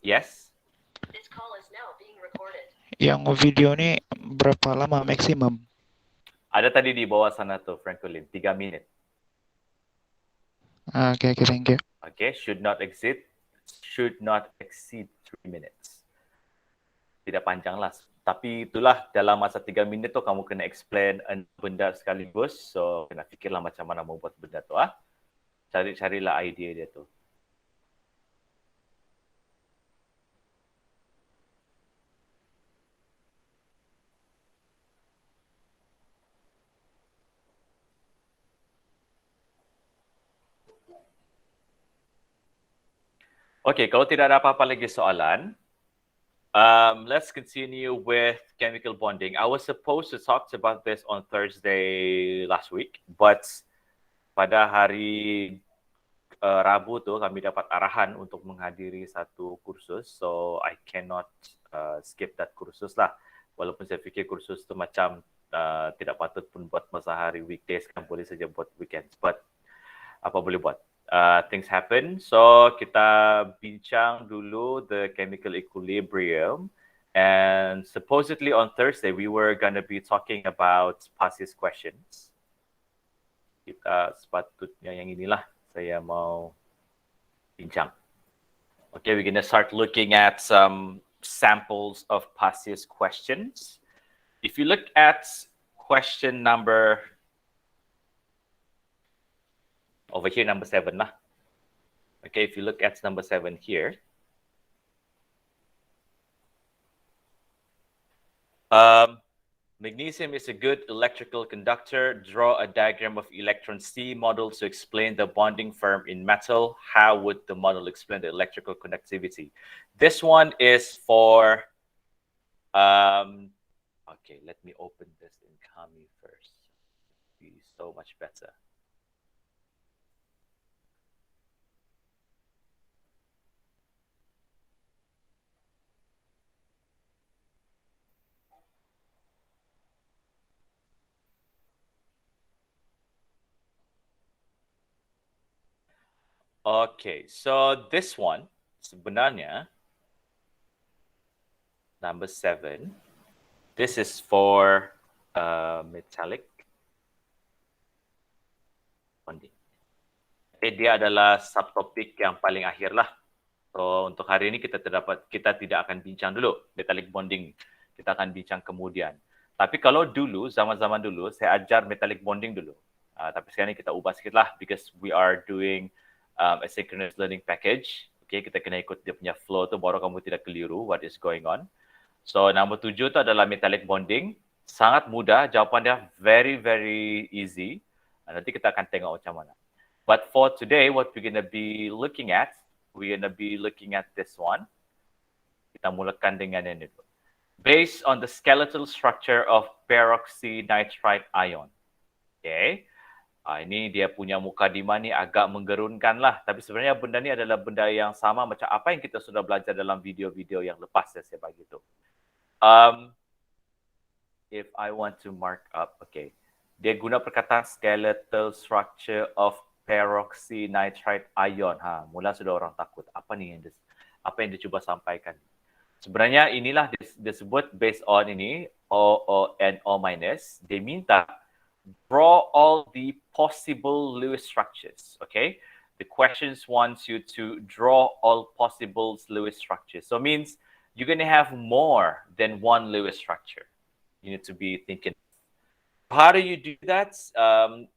Yes? Yang video ni berapa lama maksimum? Ada tadi di bawah sana tuh, Franklin, 3 menit. Okay, thank you. Okay, should not exceed 3 minutes. Tidak panjang lah. Tapi itulah dalam masa 3 minit tu kamu kena explain benda sekaligus. So, kena fikirlah macam mana mau buat benda tu. Carilah idea dia tu. Okay, kalau tidak ada apa-apa lagi soalan, let's continue with chemical bonding. I was supposed to talk about this on Thursday last week, but pada hari Rabu tu kami dapat arahan untuk menghadiri satu kursus, so I cannot skip that kursus lah. Walaupun saya fikir kursus tu macam tidak patut pun buat masa hari weekdays, kan boleh saja buat weekends, but apa boleh buat. Things happen. So kita bincang dulu the chemical equilibrium, and supposedly on Thursday we were gonna be talking about PASIS questions. Kita sepatutnya yang inilah saya mau bincang. Okay, we're gonna start looking at some samples of PASIS questions. If you look at question number over here, number 7 lah. Okay, if you look at number 7 here, magnesium is a good electrical conductor. Draw a diagram of electron C model to explain the bonding firm in metal. How would the model explain the electrical conductivity? This one is for, okay, let me open this in Kami first. It'll be so much better. Okay, so this one, sebenarnya, number 7, this is for metallic bonding. Okay, dia adalah subtopik yang paling akhir lah. So, untuk hari ini kita tidak akan bincang dulu metallic bonding. Kita akan bincang kemudian. Tapi kalau dulu, zaman-zaman dulu, saya ajar metallic bonding dulu. Tapi sekarang ini kita ubah sikit lah, because we are doing asynchronous learning package. Okay, kita kena ikut dia punya flow tu, baru kamu tidak keliru what is going on. So, nombor 7 tu adalah metallic bonding. Sangat mudah, jawapan dia very, very easy. Nanti kita akan tengok macam mana. But for today, what we're going to be looking at this one. Kita mulakan dengan ini. Based on the skeletal structure of peroxynitrite ion. Okay. Ini dia punya mukadimah ni agak menggerunkan lah. Tapi sebenarnya benda ni adalah benda yang sama macam apa yang kita sudah belajar dalam video-video yang lepas saya bagi tu. If I want to mark up, okay. Dia guna perkataan skeletal structure of peroxynitrite ion. Mula sudah orang takut. Apa yang dia cuba sampaikan? Sebenarnya inilah disebut based on ini, O and O minus. Dia minta draw all the possible Lewis structures, okay? The questions wants you to draw all possible Lewis structures. So it means you're going to have more than one Lewis structure. You need to be thinking. How do you do that?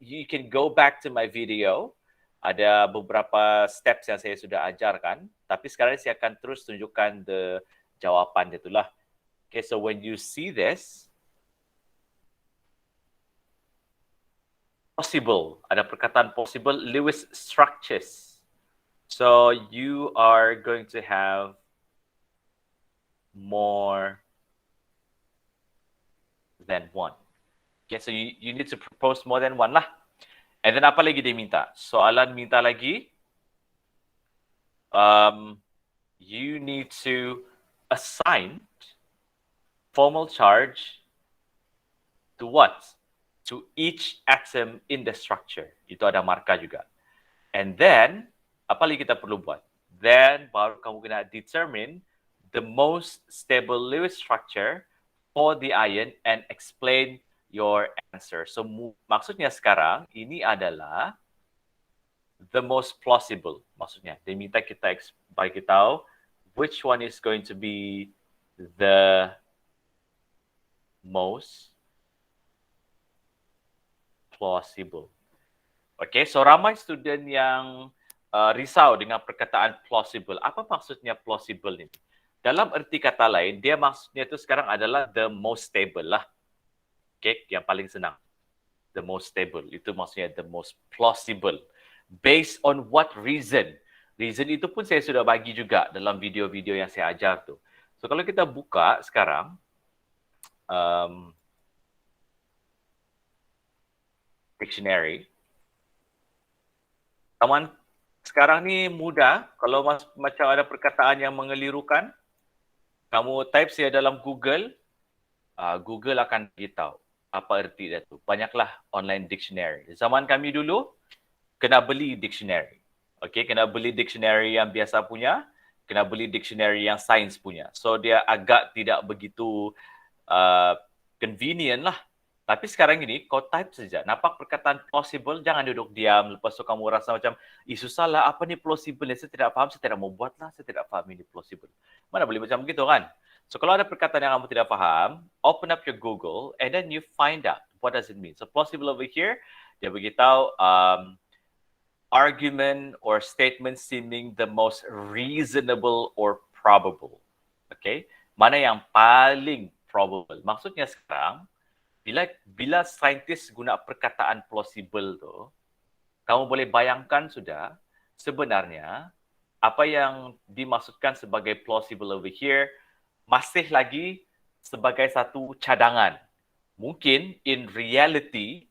You can go back to my video. Ada beberapa steps yang saya sudah ajarkan. Tapi sekarang saya akan terus tunjukkan the jawapan dia itulah. Okay, so when you see this, possible, ada perkataan possible Lewis structures. So you are going to have more than one. Okay, so you need to propose more than one lah. And then apa lagi dia minta? Soalan minta lagi, you need to assign formal charge to what? To each atom in the structure. Itu ada marka juga. And then, apa lagi kita perlu buat? Then baru kamu kena determine the most stable Lewis structure for the ion and explain your answer. So maksudnya sekarang ini adalah the most plausible. Maksudnya dia minta kita bagi tahu which one is going to be the most plausible. Okay, so ramai student yang risau dengan perkataan plausible. Apa maksudnya plausible ini? Dalam erti kata lain, dia maksudnya itu sekarang adalah the most stable lah. Okay, yang paling senang. The most stable. Itu maksudnya the most plausible. Based on what reason? Reason itu pun saya sudah bagi juga dalam video-video yang saya ajar tu. So kalau kita buka sekarang, dictionary. Kawan, sekarang ni mudah. Kalau macam ada perkataan yang mengelirukan, kamu type saya dalam Google, Google akan beritahu apa erti dia tu. Banyaklah online dictionary. Zaman kami dulu, kena beli dictionary. Okay, kena beli dictionary yang biasa punya, kena beli dictionary yang sains punya. So dia agak tidak begitu convenient lah. Tapi sekarang ini, kau type saja. Nampak perkataan plausible, jangan duduk diam. Lepas tu kamu rasa macam, susah lah, apa ni plausible? Saya tidak faham, saya tidak mau buat lah. Saya tidak faham ini plausible. Mana boleh macam begitu kan? So kalau ada perkataan yang kamu tidak faham, open up your Google and then you find out what does it mean. So plausible over here, dia beritahu argument or statement seeming the most reasonable or probable. Okay? Mana yang paling probable? Maksudnya sekarang, bila saintis guna perkataan plausible tu, kamu boleh bayangkan sudah sebenarnya apa yang dimaksudkan sebagai plausible over here masih lagi sebagai satu cadangan. Mungkin in reality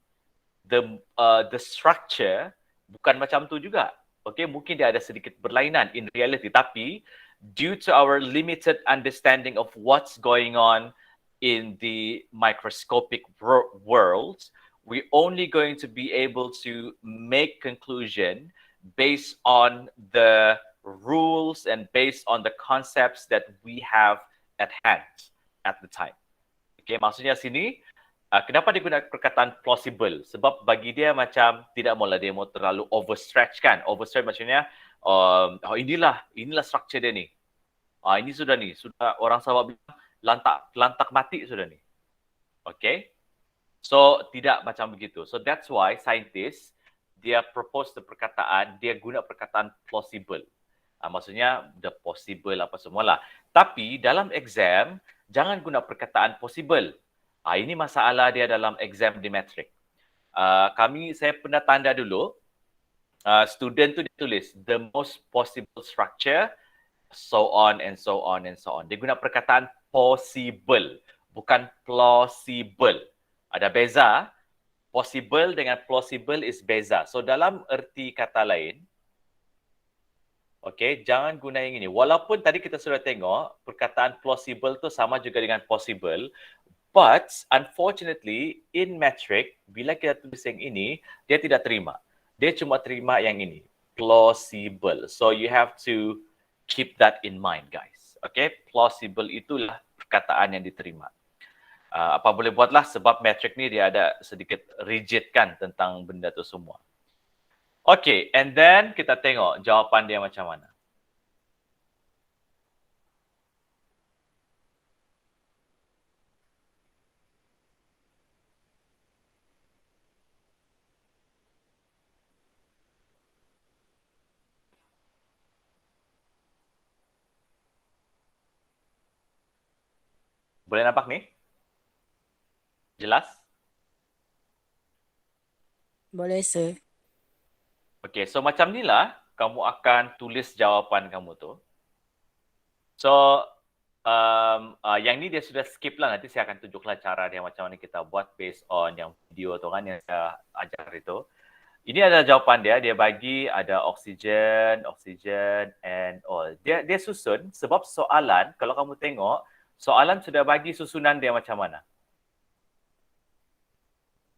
the structure bukan macam tu juga. Okay, mungkin dia ada sedikit berlainan in reality, tapi due to our limited understanding of what's going on in the microscopic world, we're only going to be able to make conclusion based on the rules and based on the concepts that we have at hand at the time. Okay, maksudnya sini, kenapa dia guna perkataan plausible? Sebab bagi dia macam tidak maulah dia mau terlalu overstretch kan. Overstretch maksudnya, inilah structure dia ni. Ini sudah orang Sabah bilang, lantak mati sudah ni. Okay? So, tidak macam begitu. So, that's why scientists, dia propose the perkataan, dia guna perkataan plausible. Maksudnya, the possible apa semualah. Tapi, dalam exam, jangan guna perkataan possible. Ini masalah dia dalam exam di metrik. Saya pernah tanda dulu, student tu dia tulis, the most possible structure, so on and so on and so on. Dia guna perkataan possible, bukan plausible. Ada beza. Possible dengan plausible is beza. So dalam erti kata lain, okay, jangan guna yang ini. Walaupun tadi kita sudah tengok, perkataan plausible tu sama juga dengan possible, but unfortunately in metric, bila kita tulis yang ini, dia tidak terima. Dia cuma terima yang ini, plausible. So you have to keep that in mind, guys. Okay, plausible itulah perkataan yang diterima. Apa boleh buatlah sebab metric ni dia ada sedikit rigid kan tentang benda tu semua. Okay, and then kita tengok jawapan dia macam mana. Boleh nampak ni? Jelas? Boleh, sir. Okay, so macam ni lah kamu akan tulis jawapan kamu tu. So, yang ni dia sudah skip lah. Nanti saya akan tunjuklah cara dia macam mana kita buat based on yang video tu kan yang saya ajar itu. Ini ada jawapan dia. Dia bagi ada oksigen and all. Dia susun sebab soalan, kalau kamu tengok, soalan sudah bagi susunan dia macam mana.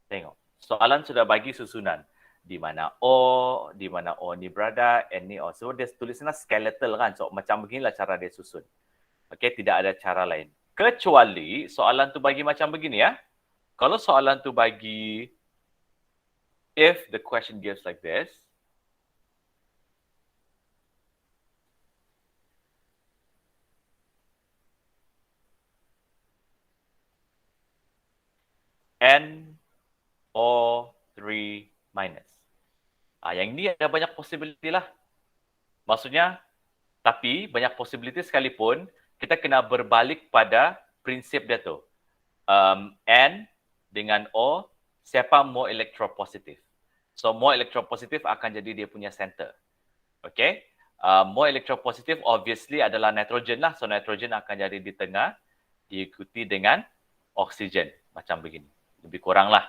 Tengok. Soalan sudah bagi susunan. Di mana O ni berada, N ni O. So dia tulisnya skeletal kan. So macam beginilah cara dia susun. Okey, tidak ada cara lain. Kecuali soalan tu bagi macam begini ya. Kalau soalan tu bagi if the question gives like this, NO3 minus. Yang ni ada banyak possibility lah. Maksudnya, tapi banyak possibility sekalipun, kita kena berbalik pada prinsip dia tu. N dengan O, siapa more electropositif. So, more electropositif akan jadi dia punya center. Okay? More electropositif obviously adalah nitrogen lah. So, nitrogen akan jadi di tengah, diikuti dengan oksigen. Macam begini. Lebih kurang lah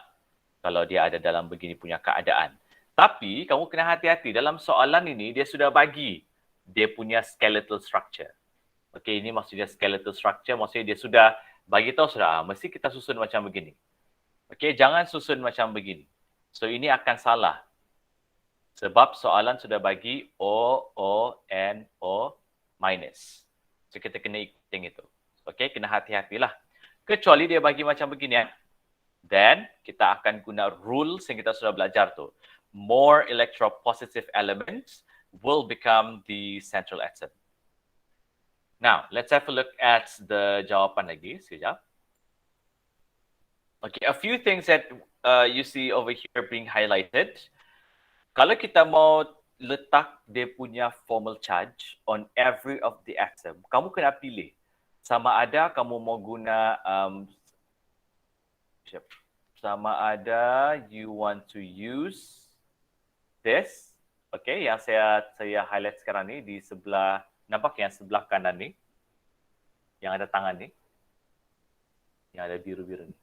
kalau dia ada dalam begini punya keadaan. Tapi, kamu kena hati-hati. Dalam soalan ini, dia sudah bagi dia punya skeletal structure. Okay, ini maksudnya skeletal structure. Maksudnya dia sudah bagi tahu sudah, mesti kita susun macam begini. Okay, jangan susun macam begini. So, ini akan salah. Sebab soalan sudah bagi O, O, N, O, minus. So, kita kena ikutin itu. Okay, kena hati-hatilah. Kecuali dia bagi macam begini ya. Then, kita akan guna rules yang kita sudah belajar tu. More electropositive elements will become the central atom. Now, let's have a look at the jawapan lagi. Sekejap. Okay, a few things that you see over here being highlighted. Kalau kita mau letak dia punya formal charge on every of the atom, kamu kena pilih. Sama ada kamu mau guna sama ada you want to use this, okay, yang saya highlight sekarang ni di sebelah, nampak yang sebelah kanan ni, yang ada tangan ni, yang ada biru-biru ni.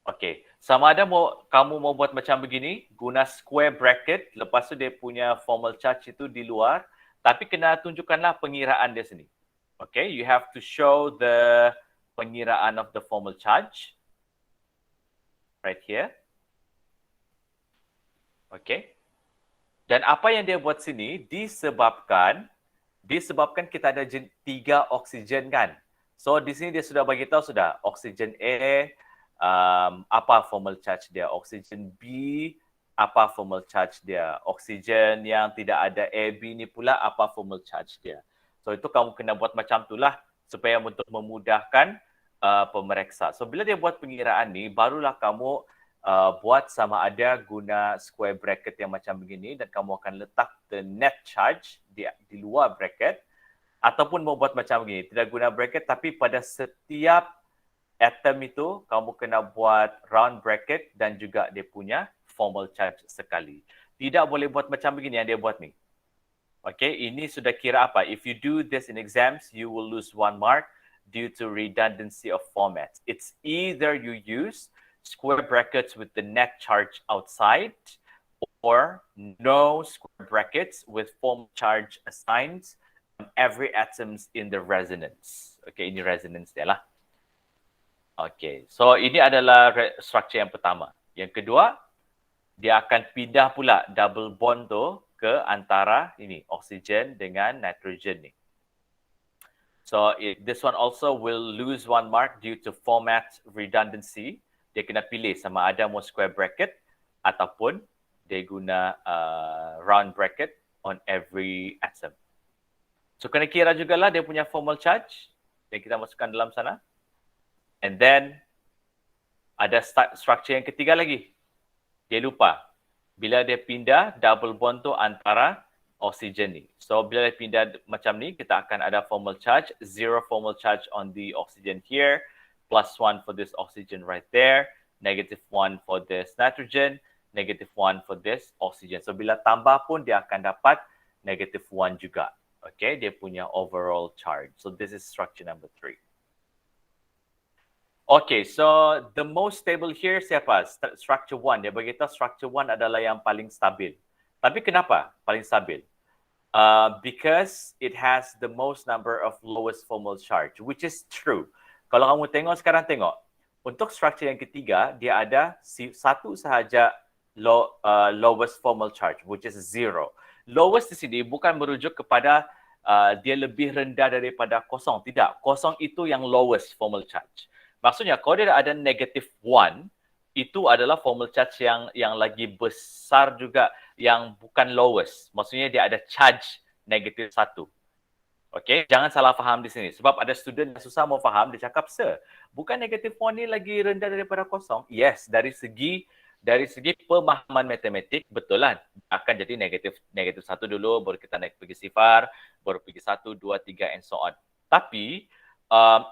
Okay, sama ada kamu mau buat macam begini, guna square bracket, lepas tu dia punya formal charge itu di luar, tapi kena tunjukkanlah pengiraan dia sini. Okay, you have to show the pengiraan of the formal charge right here. Okay. Dan apa yang dia buat sini disebabkan kita ada 3 oksigen kan. So di sini dia sudah bagi tahu sudah oksigen A apa formal charge dia, oksigen B apa formal charge dia, oksigen yang tidak ada AB ni pula apa formal charge dia. So itu kamu kena buat macam itulah supaya untuk memudahkan pemeriksa. So bila dia buat pengiraan ni barulah kamu buat sama ada guna square bracket yang macam begini dan kamu akan letak the net charge di luar bracket, ataupun mau buat macam begini, tidak guna bracket tapi pada setiap atom itu kamu kena buat round bracket dan juga dia punya formal charge sekali. Tidak boleh buat macam begini yang dia buat ni. Okay, ini sudah kira apa? If you do this in exams, you will lose 1 mark due to redundancy of formats. It's either you use square brackets with the net charge outside or no square brackets with formal charge assigned on every atoms in the resonance. Okay, ini resonance dia lah. Okay, so ini adalah structure yang pertama. Yang kedua, dia akan pindah pula double bond tu ke antara ini oksigen dengan nitrogen ni. So this one also will lose 1 mark due to format redundancy. Dia kena pilih sama ada mau square bracket ataupun dia guna round bracket on every atom. So kena kira jugalah dia punya formal charge yang kita masukkan dalam sana. And then ada structure yang ketiga lagi. Dia lupa. Bila dia pindah double bond tu antara oksigen ni. So bila dia pindah macam ni, kita akan ada formal charge, 0 formal charge on the oxygen here, +1 for this oxygen right there, -1 for this nitrogen, -1 for this oxygen. So bila tambah pun dia akan dapat -1 juga. Okay, dia punya overall charge. So this is structure number 3. Okay, so the most stable here siapa? Structure 1. Dia beritahu structure 1 adalah yang paling stabil. Tapi kenapa paling stabil? Because it has the most number of lowest formal charge, which is true. Kalau kamu sekarang tengok, untuk structure yang ketiga, dia ada satu sahaja lowest formal charge, which is 0. Lowest di sini bukan merujuk kepada dia lebih rendah daripada kosong. Tidak, kosong itu yang lowest formal charge. Maksudnya kalau dia ada -1, itu adalah formal charge yang lagi besar juga, yang bukan lowest. Maksudnya dia ada charge -1. Okay, jangan salah faham di sini. Sebab ada student yang susah mau faham, dia cakap, sir, bukan -1 ni lagi rendah daripada kosong? Yes, dari segi pemahaman matematik, betul lah. Akan jadi -1 dulu, baru kita naik pergi sifar, baru pergi 1, 2, 3, and so on. Tapi,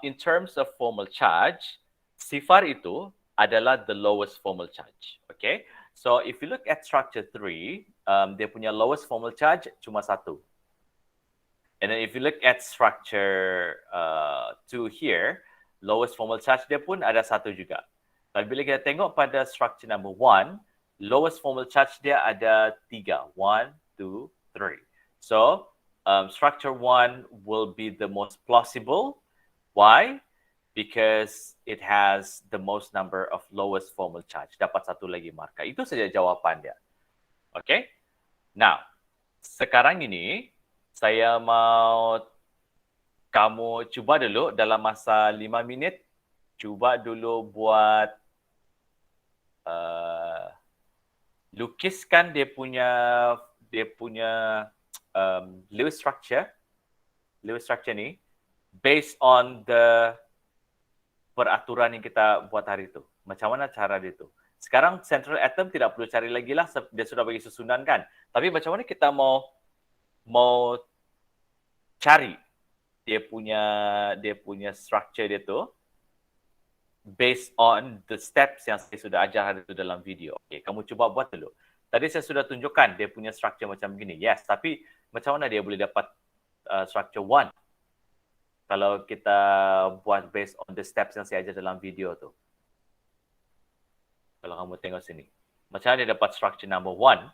in terms of formal charge, sifar itu adalah the lowest formal charge. Okay, so if you look at structure 3, dia punya lowest formal charge cuma 1. And then if you look at structure 2 here, lowest formal charge dia pun ada 1 juga. Tapi bila kita tengok pada structure number 1, lowest formal charge dia ada 3. 1, 2, 3. So, structure 1 will be the most plausible. Why? Because it has the most number of lowest formal charge. Dapat 1 lagi markah. Itu saja jawapan dia. Okay? Now, sekarang ini, saya mau kamu cuba dulu dalam masa 5 minit, cuba dulu buat lukiskan dia punya Lewis structure ni based on the peraturan yang kita buat hari itu. Macam mana cara dia tu? Sekarang central atom tidak perlu cari lagi lah, dia sudah bagi susunan kan. Tapi macam mana kita mau cari dia punya structure dia tu based on the steps yang saya sudah ajar hari itu dalam video. Okay, kamu cuba buat dulu. Tadi saya sudah tunjukkan dia punya structure macam begini. Yes, tapi macam mana dia boleh dapat structure 1 kalau kita buat based on the steps yang saya ajar dalam video tu. Kalau kamu tengok sini. Macam mana dia dapat structure number 1?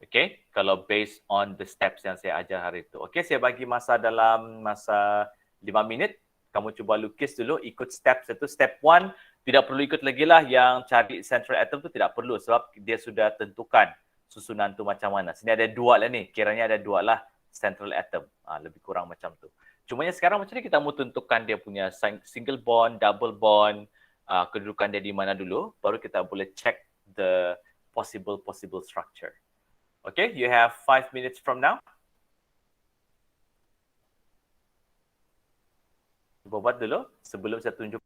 Okay, kalau based on the steps yang saya ajar hari itu. Okay, saya bagi dalam masa 5 minit. Kamu cuba lukis dulu, ikut steps itu. Step 1, tidak perlu ikut lagi lah yang cari central atom tu, tidak perlu. Sebab dia sudah tentukan susunan tu macam mana. Sini ada 2 lah ni. Kiranya ada 2 lah central atom. Lebih kurang macam tu. Cumanya sekarang macam ni kita mau tentukan dia punya single bond, double bond, kedudukan dia di mana dulu. Baru kita boleh check the possible structure. Okay, you have 5 minutes from now. Cuba buat dulu sebelum saya tunjuk.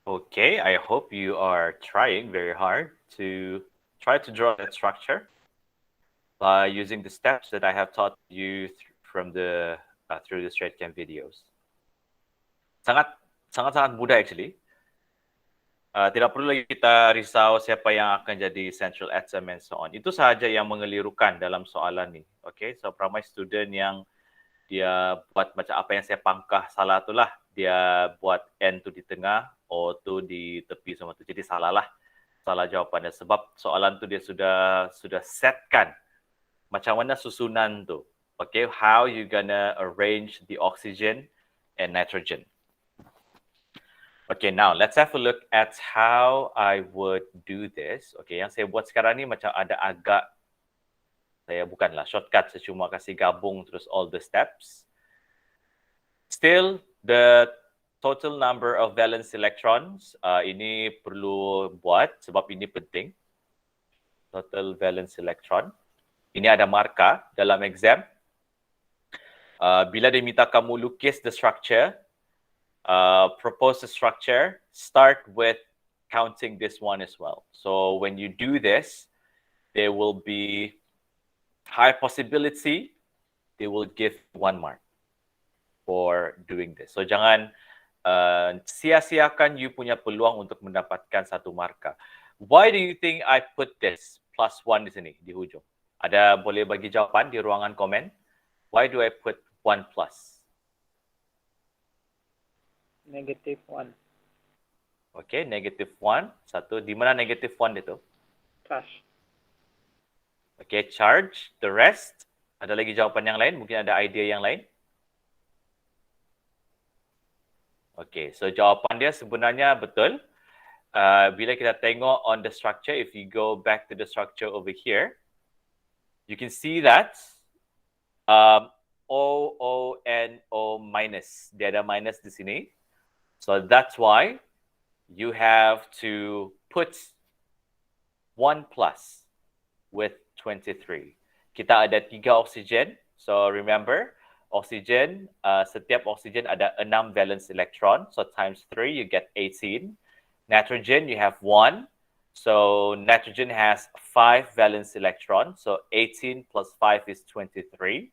Okay, I hope you are trying very hard to try to draw that structure by using the steps that I have taught you from the through the StraightCam videos. Sangat mudah actually. Tidak perlu lagi kita risau siapa yang akan jadi central atom and so on. Itu sahaja yang mengelirukan dalam soalan ni. Okay, so ramai student yang dia buat macam apa yang saya pangkah salah tu lah. Dia buat N tu di tengah, O tu di tepi semua tu. Jadi salah jawapannya. Sebab soalan tu dia sudah setkan macam mana susunan tu. Okay, how you gonna arrange the oxygen and nitrogen. Okay, now let's have a look at how I would do this. Okay, yang saya buat sekarang ni macam ada agak, saya bukanlah shortcut, saya cuma kasih gabung terus all the steps. Still, the total number of valence electrons, ini perlu buat sebab ini penting. Total valence electron. Ini ada markah dalam exam. Bila dia minta kamu lukis the structure, propose the structure, start with counting this one as well. So when you do this, there will be high possibility they will give 1 mark for doing this. So jangan sia-siakan you punya peluang untuk mendapatkan 1 markah. Why do you think I put this +1 di sini, di hujung? Ada boleh bagi jawapan di ruangan komen? Why do I put 1+? -1. Okay, -1. Satu. Di mana -1 itu? Charge. Okay, charge. The rest. Ada lagi jawapan yang lain? Mungkin ada idea yang lain? Okay, so jawapan dia sebenarnya betul. Bila kita tengok on the structure, if you go back to the structure over here, you can see that O, O, N, O minus. Dia ada minus di sini. So that's why you have to put 1+ with 23. Kita ada 3 oksigen. So remember, oksigen, setiap oksigen ada 6 valence electron. So times 3, you get 18. Nitrogen, you have 1. So nitrogen has 5 valence electrons. So 18 plus 5 is 23.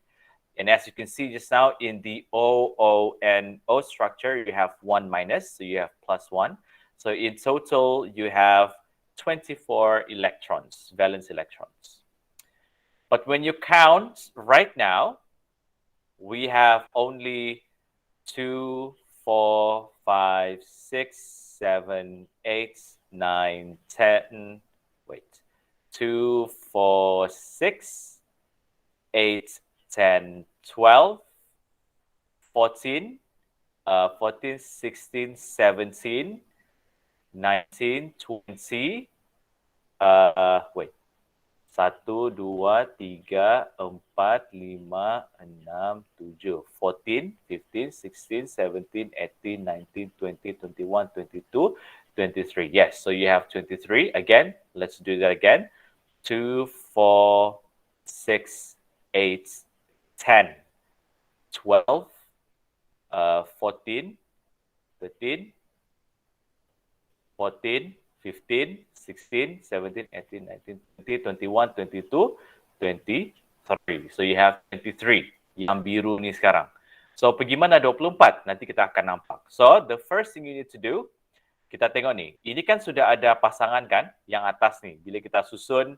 And as you can see just now in the O, O, and O structure, you have 1 minus, so you have +1. So in total, you have 24 electrons, valence electrons. But when you count right now, we have only 2, 4, 5, 6, 7, 8, 9, 10, wait, 2, 4, 6, 8, 10, 12, 14, 14, 16, 17, 19, 20, wait, 1, 2, 3, 4, 5, 6, 7, 14, 15, 16, 17, 18, 19, 20, 21, 22, 23. Yes, so you have 23. Again, let's do that again. 2, 4, 6, 8, 10, 12, 14, 13, 14, 15, 16, 17, 18, 19, 20, 21, 22, 23. So you have 23. Yang biru ni sekarang. So pergi mana 24? Nanti kita akan nampak. So the first thing you need to do, kita tengok ni. Ini kan sudah ada pasangan kan? Yang atas ni. Bila kita susun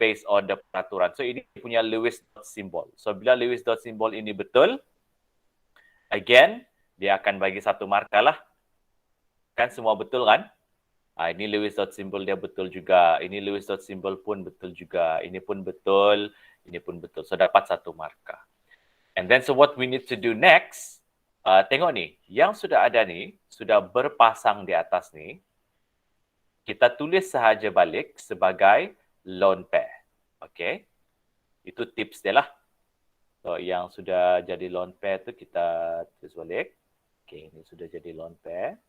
based on the peraturan. So ini punya Lewis dot symbol. So bila Lewis dot symbol ini betul, again, dia akan bagi 1 markah lah. Kan semua betul kan? Ini Lewis dot symbol dia betul juga. Ini Lewis dot symbol pun betul juga. Ini pun betul. Ini pun betul. So dapat 1 markah. And then so what we need to do next, tengok ni. Yang sudah ada ni, sudah berpasang di atas ni. Kita tulis sahaja balik sebagai lone pair. Okay. Itu tips dia lah. So yang sudah jadi lone pair tu kita tulis balik. Okay, ini sudah jadi lone pair.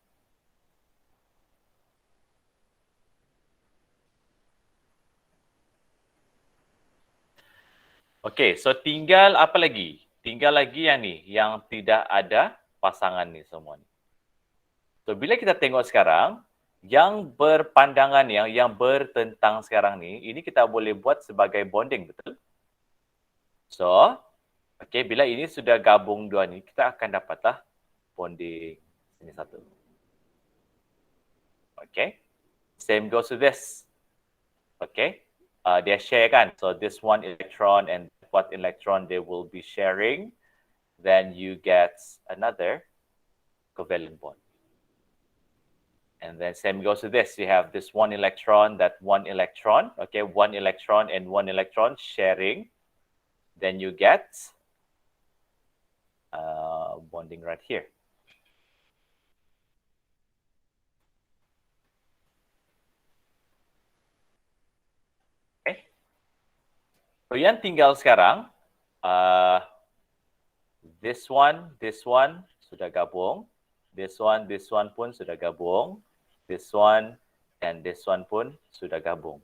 Okay, so tinggal apa lagi? Tinggal lagi yang ni, yang tidak ada pasangan ni semua ni. So, bila kita tengok sekarang, yang berpandangan yang bertentang sekarang ni, ini kita boleh buat sebagai bonding, betul? So, okay, bila ini sudah gabung dua ni, kita akan dapatlah bonding sini satu. Okay. Same goes to this. Okay. They share kan. So, this one electron and what electron they will be sharing. Then you get another covalent bond. And then same goes to this. You have this one electron, that one electron. Okay, one electron and one electron sharing. Then you get bonding right here. Okay. So yang tinggal sekarang, this one sudah gabung. This one pun sudah gabung. This one and this one pun sudah gabung.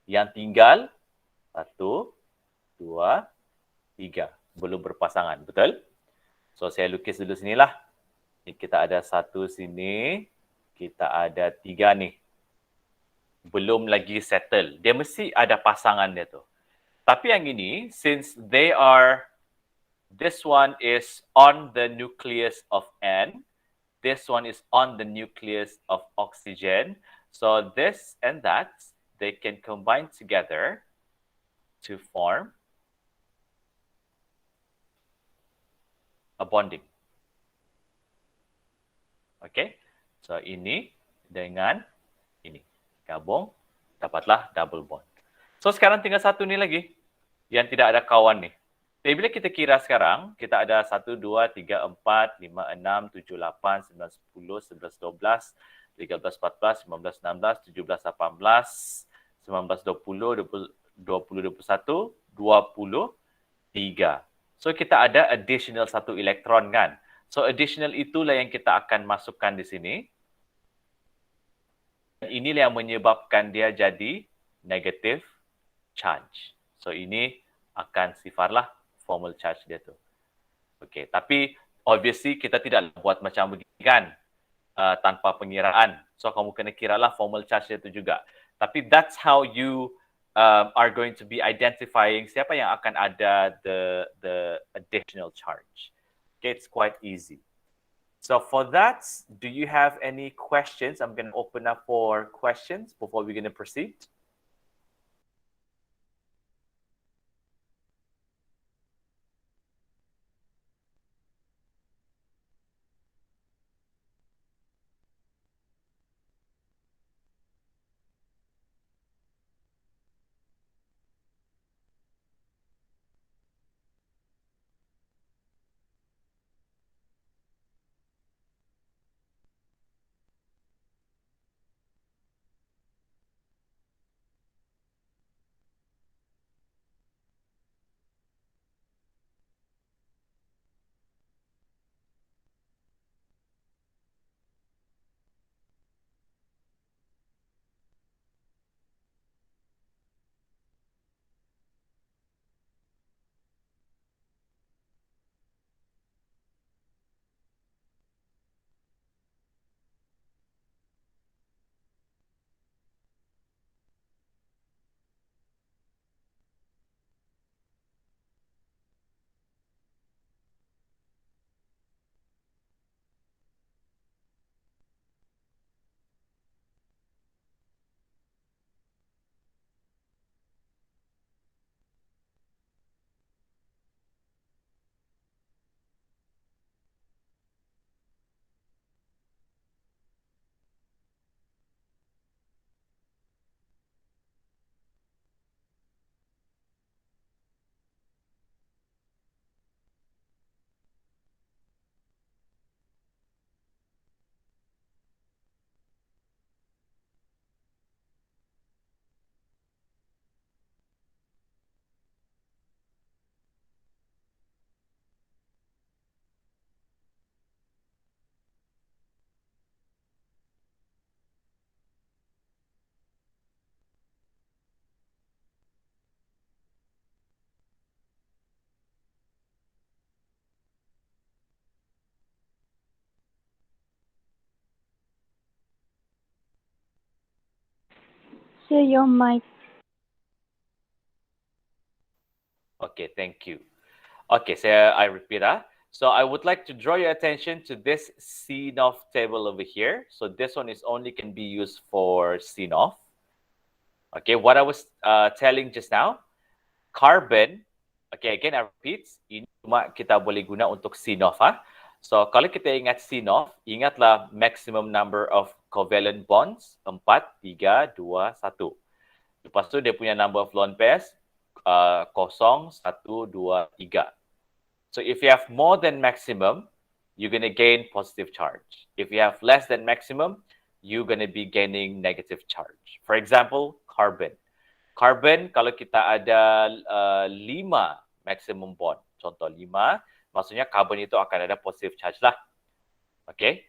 Yang tinggal 1, 2, 3. Belum berpasangan, betul? So, saya lukis dulu sinilah. Kita ada 1 sini. Kita ada 3 ni. Belum lagi settle. Dia mesti ada pasangan dia tu. Tapi yang ini, since they are, this one is on the nucleus of N. This one is on the nucleus of oxygen. So this and that, they can combine together to form a bonding. Okay, so ini dengan ini. Gabung, dapatlah double bond. So sekarang tinggal satu ni lagi yang tidak ada kawan ni. Jadi bila kita kira sekarang, kita ada 1, 2, 3, 4, 5, 6, 7, 8, 9, 10, 11, 12, 13, 14, 15, 16, 17, 18, 19, 20, 20, 21, 23. So kita ada additional 1 elektron kan. So additional itulah yang kita akan masukkan di sini. Dan inilah yang menyebabkan dia jadi negative charge. So ini akan sifarlah formal charge dia tu. Okay, tapi obviously kita tidak buat macam begini kan, tanpa pengiraan. So kamu kena kiralah formal charge dia tu juga. Tapi that's how you are going to be identifying siapa yang akan ada the additional charge. Okay, it's quite easy. So for that, do you have any questions? I'm going to open up for questions before we're going to proceed. Sir, your mic. Okay, thank you. Okay, so I repeat. So I would like to draw your attention to this CNOF table over here. So this one is only can be used for CNOF. Okay, what I was telling just now, carbon. Okay, again I repeat, ini cuma kita boleh guna untuk CNOF. So kalau kita ingat CNOF, ingatlah maximum number of covalent bonds 4, 3, 2, 1. Lepas tu dia punya number of lone pairs 0, 1, 2, 3. So if you have more than maximum, you're going to gain positive charge. If you have less than maximum, you're going to be gaining negative charge. For example, carbon. Carbon, kalau kita ada 5 maximum bond, contoh 5, maksudnya carbon itu akan ada positive charge lah. Okay.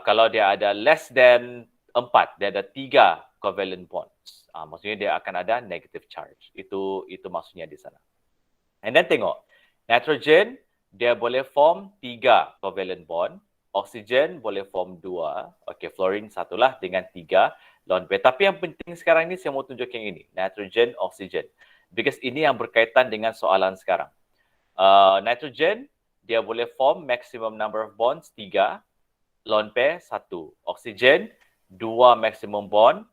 Kalau dia ada less than 4, dia ada 3 covalent bonds. Maksudnya dia akan ada negative charge. Itu maksudnya di sana. And then tengok, nitrogen dia boleh form 3 covalent bond, oksigen boleh form 2, okay, fluorine satulah dengan 3 lone pair. Tapi yang penting sekarang ni saya mau tunjuk yang ini, nitrogen, oksigen. Because ini yang berkaitan dengan soalan sekarang. Nitrogen dia boleh form maximum number of bonds 3, lone pair 1. Oksigen 2 maximum bond,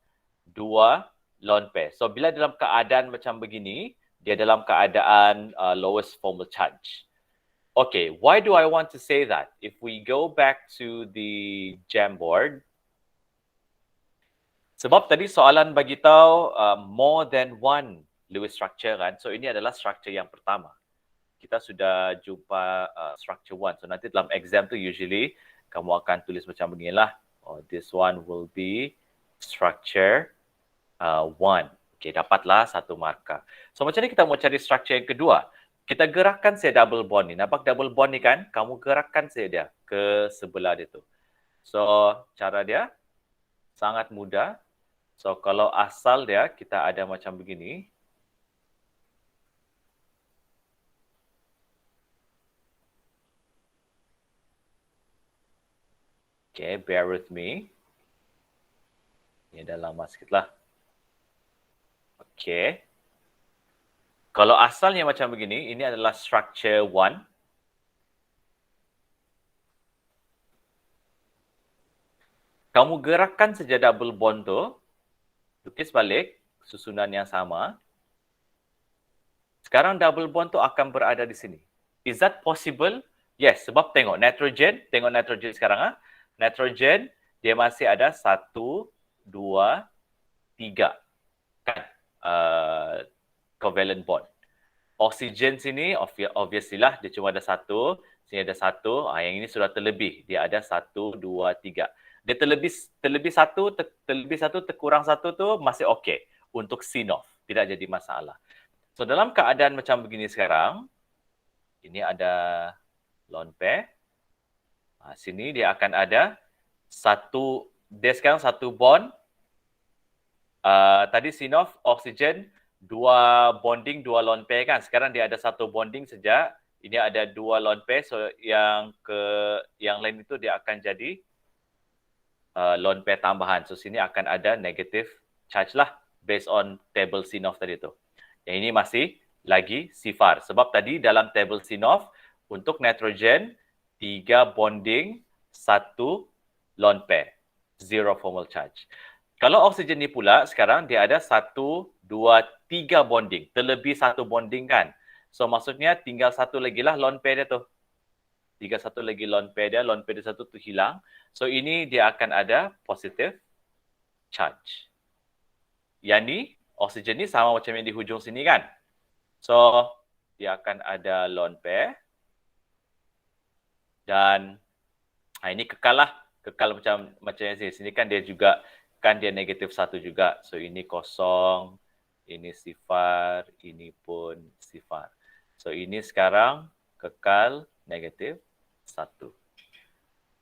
2 lone pair. So bila dalam keadaan macam begini, dia dalam keadaan lowest formal charge. Okay, why do I want to say that? If we go back to the Jamboard, sebab tadi soalan bagi tahu more than one Lewis structure kan. So ini adalah structure yang pertama. Kita sudah jumpa structure 1. So nanti dalam exam tu usually kamu akan tulis macam beginilah. Oh, this one will be structure 1. Okay, dapatlah 1 markah. So macam ni kita mau cari structure yang kedua. Kita gerakkan saya double bond ni. Nampak double bond ni kan? Kamu gerakkan saya dia ke sebelah dia tu. So cara dia sangat mudah. So kalau asal dia kita ada macam begini. Okay, bear with me. Ini dah lama sikit lah. Okay. Kalau asalnya macam begini, ini adalah structure 1. Kamu gerakkan saja double bond tu, lukis balik susunan yang sama. Sekarang double bond tu akan berada di sini. Is that possible? Yes, sebab tengok nitrogen sekarang. Nitrogen dia masih ada 1, 2, 3 kan covalent bond. Oksigen sini obviously lah dia cuma ada 1, sini ada 1, yang ini sudah terlebih, dia ada 1, 2, 3. Dia terlebih 1 terkurang 1 tu masih okey untuk CNOF, tidak jadi masalah. So dalam keadaan macam begini sekarang, ini ada lone pair. Sini dia akan ada dia sekarang 1 bond. Tadi CNOF, oksigen, 2 bonding, 2 lone pair kan. Sekarang dia ada 1 bonding saja. Ini ada 2 lone pair. So yang lain itu dia akan jadi lone pair tambahan. So sini akan ada negative charge lah based on table CNOF tadi tu. Yang ini masih lagi sifar. Sebab tadi dalam table CNOF untuk nitrogen 3 bonding, 1 lone pair. 0 formal charge. Kalau oksigen ni pula, sekarang dia ada 1, 2, 3 bonding. Terlebih 1 bonding kan. So maksudnya tinggal 1 lagi lah lone pair dia tu. Tinggal 1 lagi lone pair dia. Lone pair dia 1 tu hilang. So ini dia akan ada positive charge. Yang ni, oksigen ni sama macam yang di hujung sini kan. So dia akan ada lone pair. Dan ini kekal lah. Kekal macam yang sini. Sini kan dia juga, kan dia negatif 1 juga. So ini kosong, ini sifar, ini pun sifar. So ini sekarang kekal negatif 1.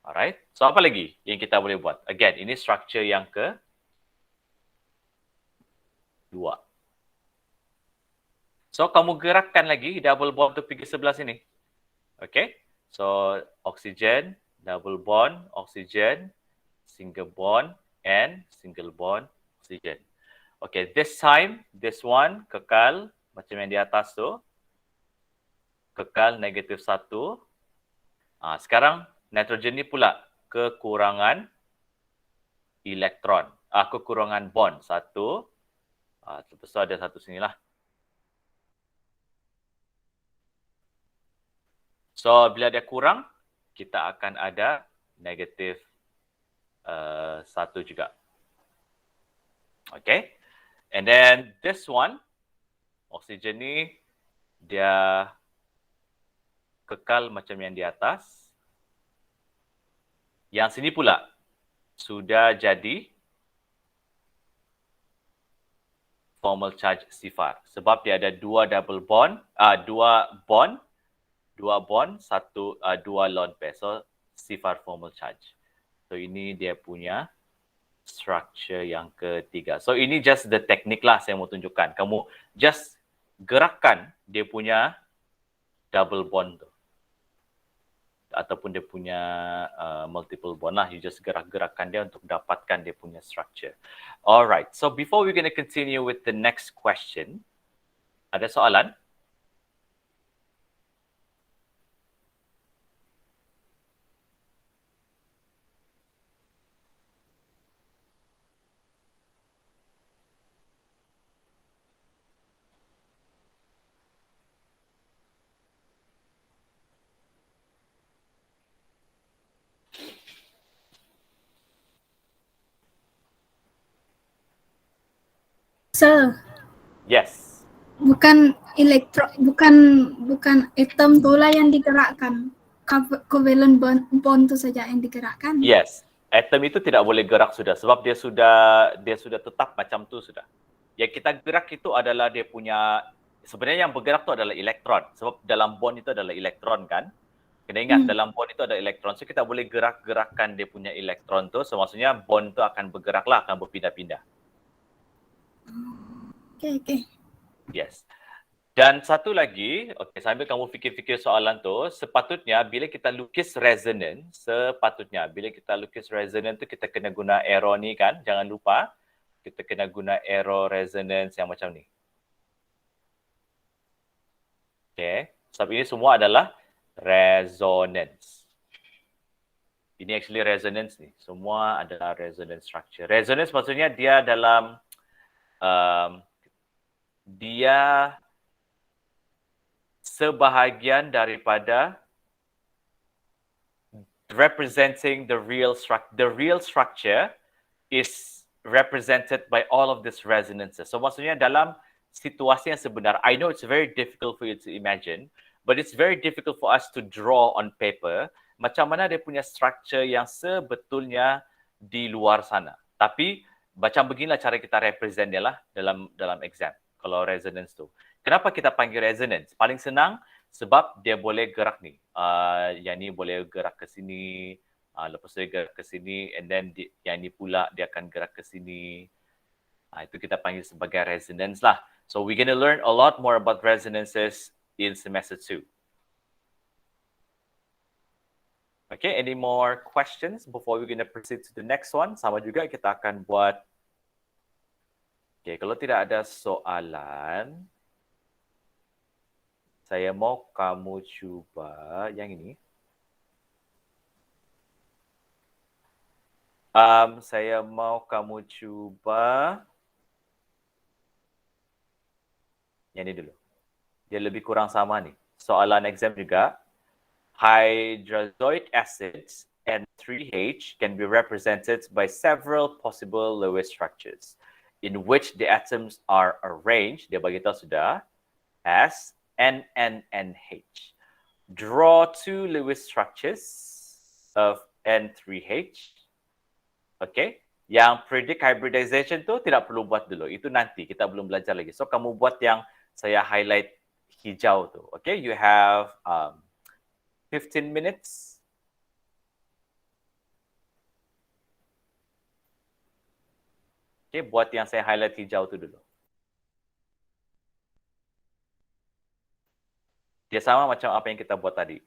Alright. So apa lagi yang kita boleh buat? Again, ini structure yang ke-2. So kamu gerakkan lagi double bond tu pergi sebelah sini. Okay. So oksigen, double bond, oksigen, single bond, and single bond, oksigen. Okay, this time, this one kekal macam yang di atas tu. Kekal -1. Sekarang nitrogen ni pula kekurangan elektron. Kekurangan bond. 1. Lepas tu ada satu sini lah. So, bila dia kurang, kita akan ada negatif 1 juga. Okay. And then this one, oksigen ni dia kekal macam yang di atas. Yang sini pula sudah jadi formal charge sifar. Sebab dia ada dua bond, dua lone pair. So, sifar formal charge. So, ini dia punya structure yang ketiga. So, ini just the teknik lah saya mau tunjukkan. Kamu just gerakkan dia punya double bond tu. Ataupun dia punya multiple bond lah. You just gerak-gerakkan dia untuk dapatkan dia punya structure. Alright. So, before we're going to continue with the next question, ada soalan? Sir, Yes. bukan atom tu lah yang digerakkan. Covalent bond tu saja yang digerakkan. Yes. Atom itu tidak boleh gerak sudah sebab dia sudah tetap macam tu sudah. Yang kita gerak itu adalah dia punya, sebenarnya yang bergerak itu adalah elektron. Sebab dalam bond itu adalah elektron kan. Kena ingat dalam bond itu ada elektron. So kita boleh gerakkan dia punya elektron tu. So maksudnya bond tu akan bergeraklah, akan berpindah-pindah. Okay. Yes. Dan satu lagi, okay, sambil kamu fikir-fikir soalan tu, sepatutnya bila kita lukis resonance, tu kita kena guna arrow ni kan, jangan lupa. Kita kena guna arrow resonance yang macam ni. Okay, sebab ini semua adalah resonance. Ini actually resonance ni, semua adalah resonance structure. Resonance maksudnya dia dalam, dia sebahagian daripada representing the real structure. The real structure is represented by all of these resonances. So maksudnya dalam situasi yang sebenar, I know it's very difficult for you to imagine, but it's very difficult for us to draw on paper macam mana dia punya structure yang sebetulnya di luar sana. Tapi macam beginilah cara kita represent dia lah dalam exam. Kalau resonance tu. Kenapa kita panggil resonance? Paling senang sebab dia boleh gerak ni. Yang ni boleh gerak ke sini, lepas tu dia gerak ke sini, and then yang ni pula dia akan gerak ke sini. Itu kita panggil sebagai resonance lah. So we're going to learn a lot more about resonances in semester 2. Okay, any more questions before we're going to proceed to the next one? Sama juga kita akan buat. Okay, kalau tidak ada soalan, saya mau kamu cuba yang ini. Saya mau kamu cuba yang ini dulu. Dia lebih kurang sama nih. Soalan exam juga. Hydroxide acids N3H can be represented by several possible Lewis structures in which the atoms are arranged, dia bagi tahu sudah, as NNNH. Draw two Lewis structures of N3H. Okay? Yang predict hybridization tu tidak perlu buat dulu. Itu nanti, kita belum belajar lagi. So, kamu buat yang saya highlight hijau tu. Okay? You have 15 minutes. Okay, buat yang saya highlight hijau tu dulu. Dia sama macam apa yang kita buat tadi.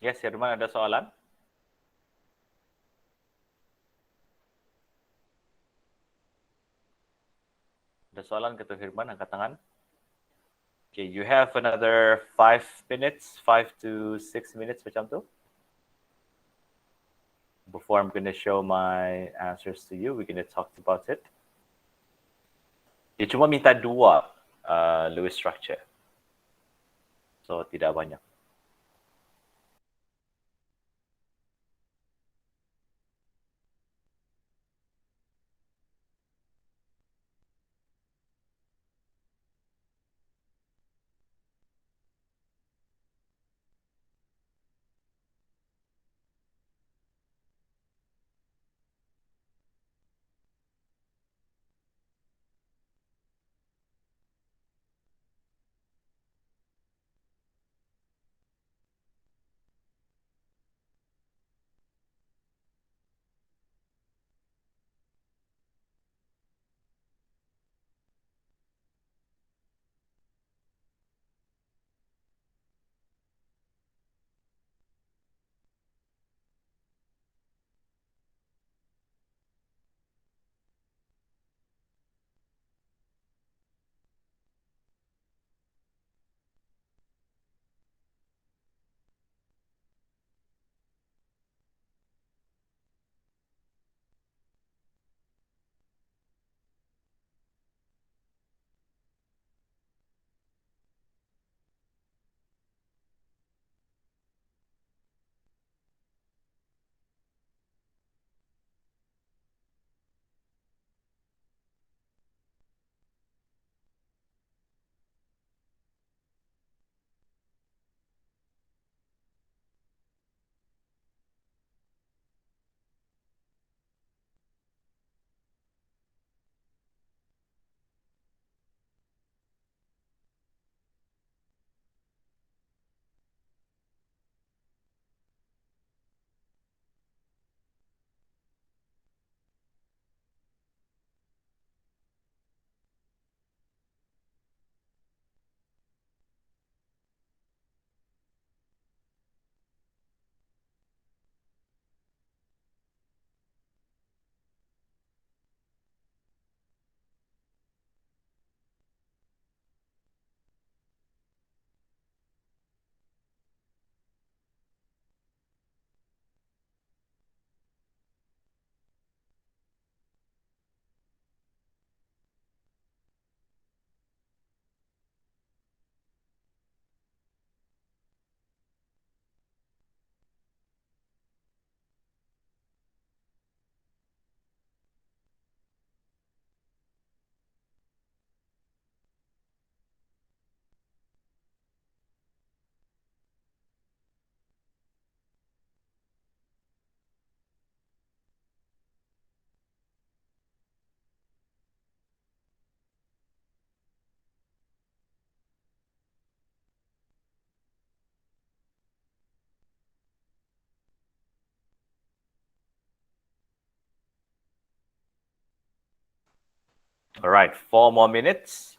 Yes, Herman, ada soalan? Ada soalan ke Herman, angkat tangan. Okay, you have another 5 minutes, 5 to 6 minutes macam tu. Before I'm going to show my answers to you, we're going to talk about it. Dia cuma minta 2 Lewis structure. So, tidak banyak. All right, 4 more minutes.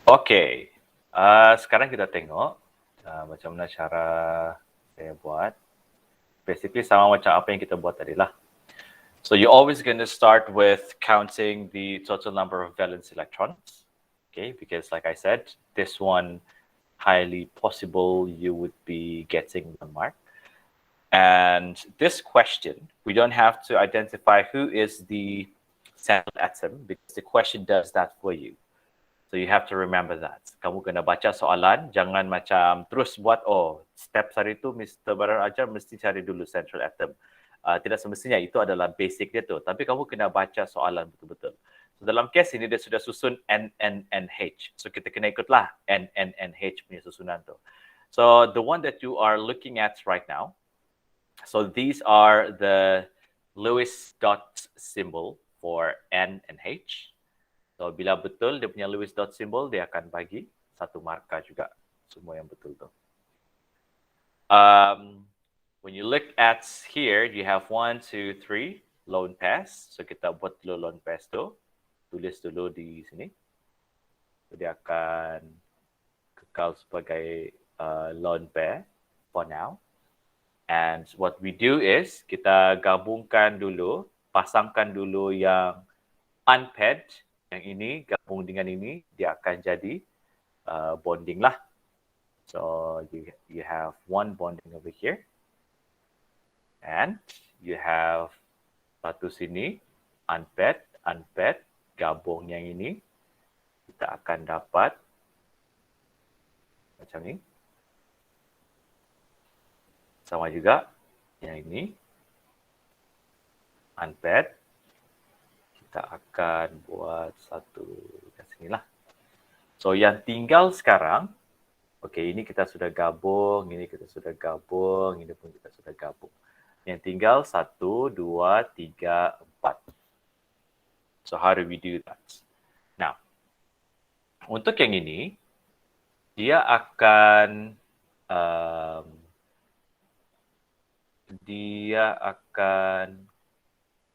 Okay. Sekarang kita tengok macam mana cara saya buat. Basically sama macam apa yang kita buat tadi lah. So you're always going to start with counting the total number of valence electrons. Okay, because like I said, this one highly possible you would be getting the mark. And this question, we don't have to identify who is the central atom because the question does that for you. So you have to remember that. Kamu kena baca soalan, jangan macam terus buat, step hari itu Mr. Baran ajar mesti cari dulu central atom. Tidak semestinya, itu adalah basic dia tu. Tapi kamu kena baca soalan betul-betul. So dalam case ini dia sudah susun N, N, N, H. So kita kena ikutlah N, N, N, H punya susunan tu. So the one that you are looking at right now, so these are the Lewis dot symbol for N and H. So bila betul dia punya Lewis dot symbol, dia akan bagi satu markah juga. Semua yang betul tu. When you look at here, you have 1, 2, 3 lone pairs. So kita buat dulu lone pairs tu. Tulis dulu di sini. So, dia akan kekal sebagai lone pair for now. And what we do is kita gabungkan dulu, pasangkan dulu yang unpaired, yang ini gabung dengan ini, dia akan jadi bonding lah. So you have one bonding over here. And you have satu sini, unpaired, gabung yang ini. Kita akan dapat macam ni. Sama juga yang ini, unpaired. Kita akan buat satu kat sini lah. So yang tinggal sekarang, okay, ini kita sudah gabung, ini kita sudah gabung, ini pun kita sudah gabung. Yang tinggal 1, 2, 3, 4. So how do we do that? Now, untuk yang ini, dia akan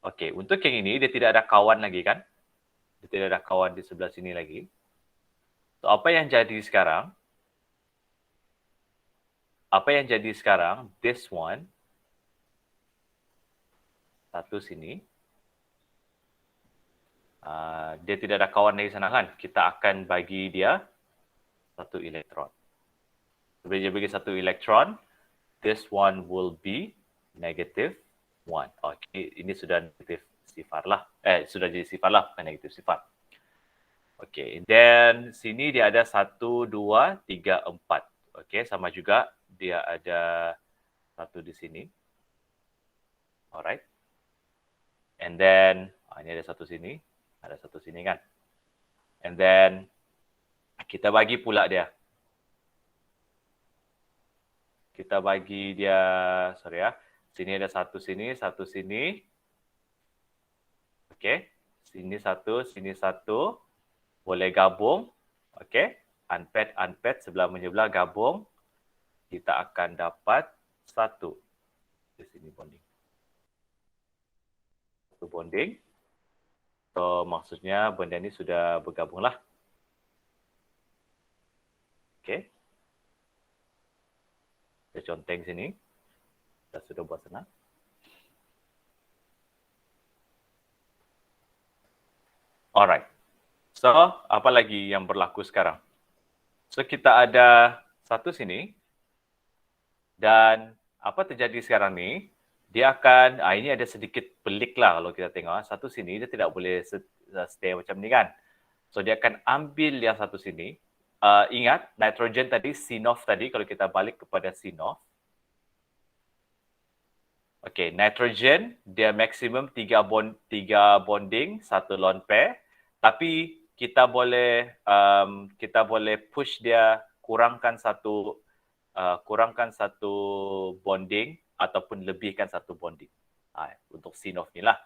okay, untuk yang ini dia tidak ada kawan lagi kan? Dia tidak ada kawan di sebelah sini lagi. So apa yang jadi sekarang? This one, satu sini, dia tidak ada kawan lagi sana kan? Kita akan bagi dia satu elektron. Bila dia bagi satu elektron, this one will be -1. Okay, ini sudah negatif sifar lah. Sudah jadi sifar lah, bukan negatif sifar. Okay, then sini dia ada 1, 2, 3, 4. Okay, sama juga dia ada satu di sini. Alright. And then, ini ada satu sini. Ada satu sini kan. And then, kita bagi pula dia. Kita bagi dia, sorry ya. Sini ada satu sini, satu sini. Okay. Sini satu. Boleh gabung. Okay. Unpaired, sebelah menyebelah gabung. Kita akan dapat satu. Di sini bonding. Satu bonding. So, maksudnya benda ni sudah bergabung lah. Okay. Kita conteng sini. Kita sudah buat senang. Alright. So, apa lagi yang berlaku sekarang? So, kita ada satu sini. Dan apa terjadi sekarang ni? Dia akan, ini ada sedikit pelik lah kalau kita tengok. Satu sini, dia tidak boleh stay macam ni kan. So, dia akan ambil yang satu sini. Ingat, nitrogen tadi, CNOF tadi, kalau kita balik kepada CNOF. Okay, nitrogen, dia maksimum 3 bonding, 1 lone pair. Tapi kita boleh push dia, kurangkan satu bonding ataupun lebihkan satu bonding. Untuk CNOF ni lah.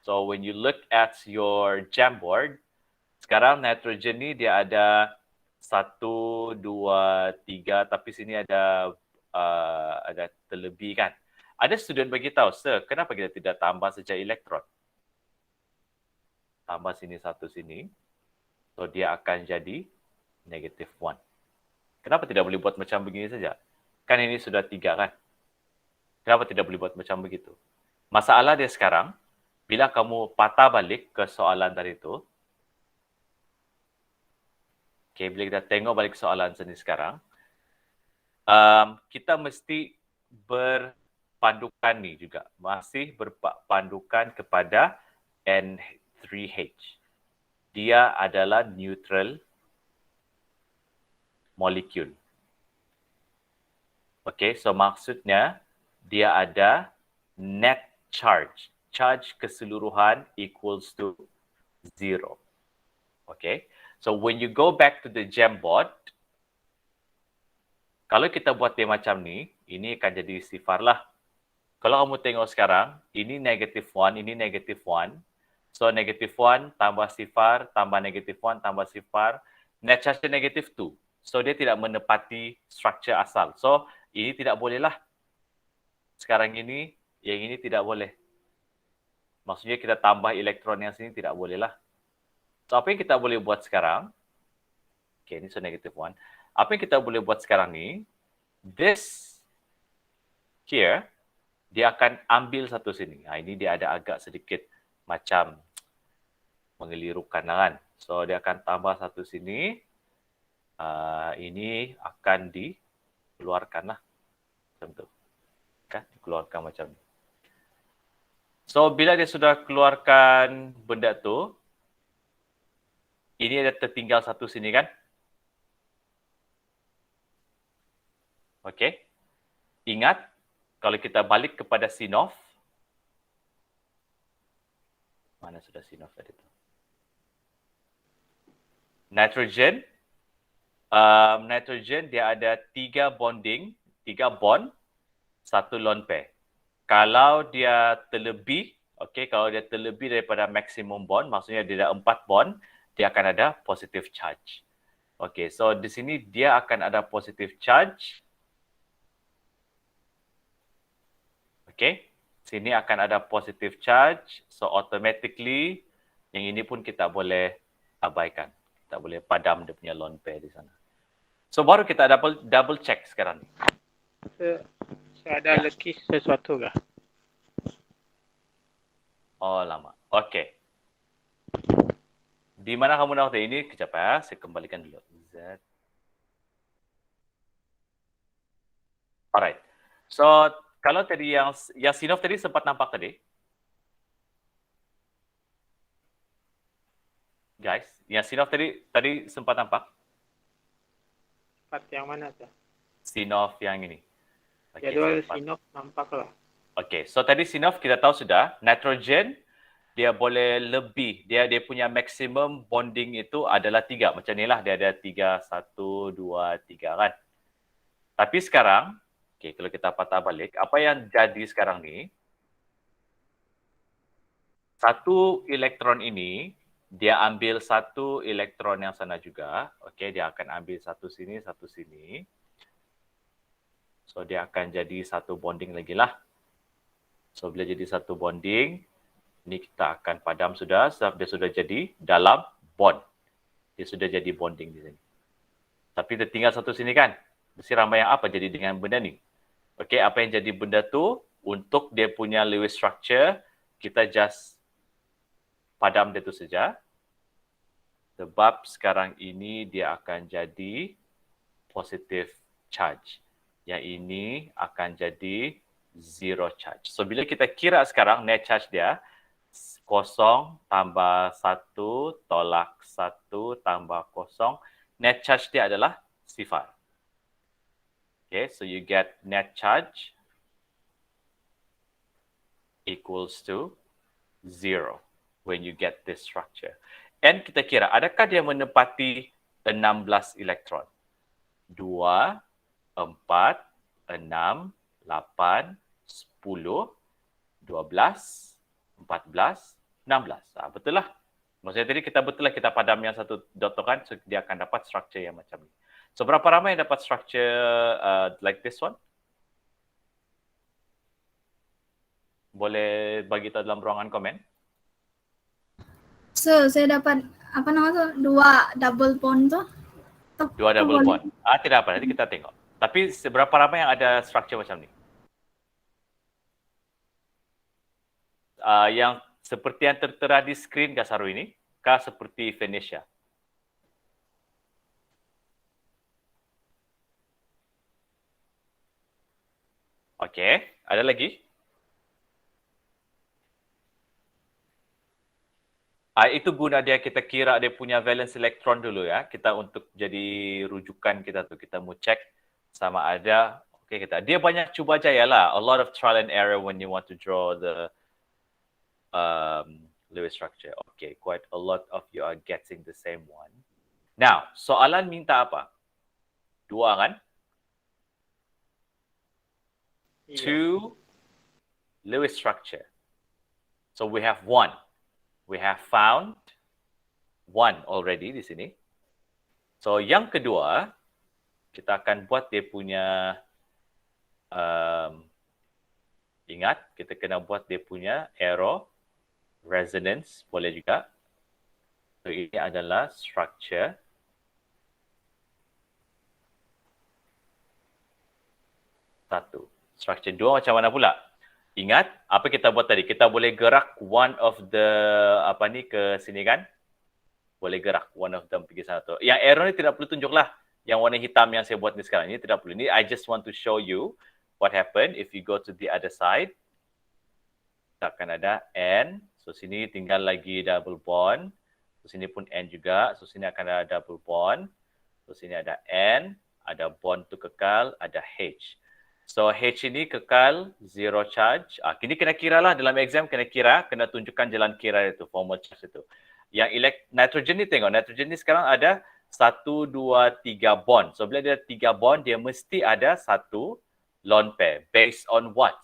So when you look at your Jamboard, sekarang nitrogen ni dia ada 1, 2, 3, tapi sini ada terlebih kan. Ada student bagi tahu, sir, kenapa kita tidak tambah saja elektron? Tambah sini satu sini. So dia akan jadi negative 1. Kenapa tidak boleh buat macam begini saja? Kan ini sudah 3 kan? Kenapa tidak boleh buat macam begitu? Masalah dia sekarang, bila kamu patah balik ke soalan tadi itu, okay, bila kita tengok balik soalan sini sekarang, kita mesti berpandukan ni juga. Masih berpandukan kepada N3H. Dia adalah neutral molecule. Okay, so maksudnya dia ada net charge. Charge keseluruhan equals to 0. Okay, so when you go back to the Jamboard, kalau kita buat dia macam ni, ini akan jadi sifar lah. Kalau kamu tengok sekarang, ini negative 1, ini negative 1. So negative 1 tambah sifar, tambah negative 1, tambah sifar. Net charge dia negative 2. So dia tidak menepati structure asal. So ini tidak boleh lah. Sekarang ini, yang ini tidak boleh. Maksudnya kita tambah elektron yang sini tidak boleh lah. So apa yang kita boleh buat sekarang? Okay, ini so negative 1. Apa yang kita boleh buat sekarang ni, this here, dia akan ambil satu sini. Ini dia ada agak sedikit macam mengelirukan kan. So dia akan tambah satu sini. Ini akan dikeluarkan lah. Macam tu. Kan? Dikeluarkan macam ni. So bila dia sudah keluarkan benda tu, ini ada tertinggal satu sini kan. Okey. Ingat, kalau kita balik kepada CNOF, mana sudah CNOF tadi tu? Nitrogen. Nitrogen dia ada 3 bonding, 3 bond, 1 lone pair. Kalau dia terlebih, okey, kalau dia terlebih daripada maximum bond, maksudnya dia ada 4 bond, dia akan ada positive charge. Okey, so di sini dia akan ada positive charge. Okay, sini akan ada positive charge. So automatically yang ini pun kita boleh abaikan. Kita boleh padam dia punya lone pair di sana. So baru kita double check sekarang ni. So ada lekis sesuatu kah? Oh lama. Okay. Di mana kamu nak ini? Kejap ya, saya kembalikan dulu. Z. Alright. So kalau tadi yang CNOF tadi sempat nampak tadi? Guys, yang CNOF tadi sempat nampak? Part yang mana tu? CNOF yang ini. Okay, Jadual CNOF nampak lah. Okay, so tadi CNOF kita tahu sudah, nitrogen dia boleh lebih. Dia punya maximum bonding itu adalah 3. Macam ni lah, dia ada 3, 1, 2, 3 kan. Tapi sekarang, okay, kalau kita patah balik, apa yang jadi sekarang ni, satu elektron ini, dia ambil satu elektron yang sana juga. Okay, dia akan ambil satu sini, satu sini. So, dia akan jadi satu bonding lagi lah. So, bila jadi satu bonding, ini kita akan padam sudah, sebab dia sudah jadi dalam bond. Dia sudah jadi bonding di sini. Tapi tertinggal satu sini kan? Mesti ramai yang apa jadi dengan benda ni? Okay, apa yang jadi benda tu, untuk dia punya Lewis structure, kita just padam dia tu saja. Sebab sekarang ini dia akan jadi positive charge. Yang ini akan jadi zero charge. So bila kita kira sekarang net charge dia, 0 tambah 1 tolak 1 tambah 0. Net charge dia adalah sifar. Okay, so you get net charge equals to 0 when you get this structure. And kita kira, adakah dia menepati 16 elektron? 2, 4, 6, 8, 10, 12, 14, 16. Betul lah. Maksudnya tadi kita betul lah kita padam yang satu dot kan, so dia akan dapat structure yang macam ni. So berapa ramai yang dapat structure like this one? Boleh bagi tahu dalam ruangan komen. So saya dapat apa nama tu? 2 double bond tu. Dua double bond. Tidak apa, nanti kita tengok. Tapi seberapa ramai yang ada structure macam ni? Yang seperti yang tertera di skrin Kak Saru ini, kah seperti Venetia? Okey, ada lagi? Itu guna dia kita kira dia punya valence electron dulu ya. Kita untuk jadi rujukan kita tu, kita mau check sama ada. Okay, dia banyak cuba jaya lah. A lot of trial and error when you want to draw the Lewis structure. Okay, quite a lot of you are getting the same one. Now, soalan minta apa? Dua kan? Iya. Two Lewis structure. So we have one. We have found one already di sini. So yang kedua, kita akan buat dia punya, ingat kita kena buat dia punya arrow, resonance boleh juga. So ini adalah structure. Satu. Structure dua macam mana pula? Ingat apa kita buat tadi? Kita boleh gerak one of the ke sini kan? Boleh gerak one of them pergi sana tu. Yang arrow ni tidak perlu tunjuklah. Yang warna hitam yang saya buat ni sekarang ini tidak perlu. Ini I just want to show you what happen if you go to the other side. Kita akan ada N. So sini tinggal lagi double bond. So sini pun N juga. So sini akan ada double bond. So sini ada N, ada bond tu kekal, ada H. So H ini kekal, zero charge. Kini kena kira lah dalam exam, kena tunjukkan jalan kira itu, formal charge itu. Yang nitrogen ni tengok, nitrogen ni sekarang ada 1, 2, 3 bond. So bila dia ada 3 bond, dia mesti ada satu lone pair. Based on what?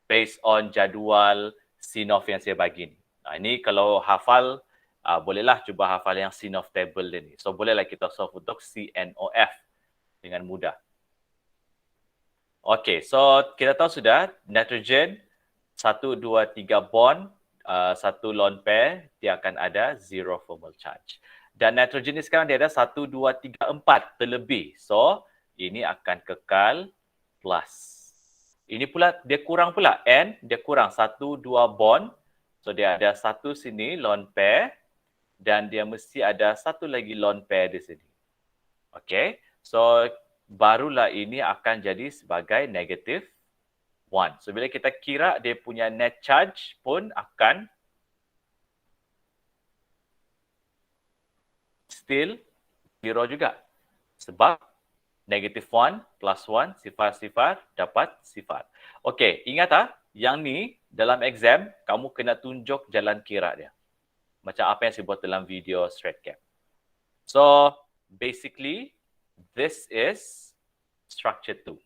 Based on jadual CNOF yang saya bagi ni. Ini kalau hafal, bolehlah cuba hafal yang CNOF table ni. So bolehlah kita solve untuk CNOF dengan mudah. Okay, so kita tahu sudah nitrogen 1, 2, 3 bond, satu lone pair, dia akan ada zero formal charge. Dan nitrogen ni sekarang dia ada 1, 2, 3, 4 terlebih. So, ini akan kekal plus. Ini pula, dia kurang pula. N, dia kurang 1, 2 bond. So, dia ada satu sini lone pair dan dia mesti ada satu lagi lone pair di sini. Okay, so barulah ini akan jadi sebagai negative 1. So, bila kita kira dia punya net charge pun akan still 0 juga. Sebab negative 1 plus 1, sifar-sifar dapat sifar. Okey, ingat yang ni dalam exam, kamu kena tunjuk jalan kira dia. Macam apa yang saya buat dalam video straight cap. So, basically, this is structure 2.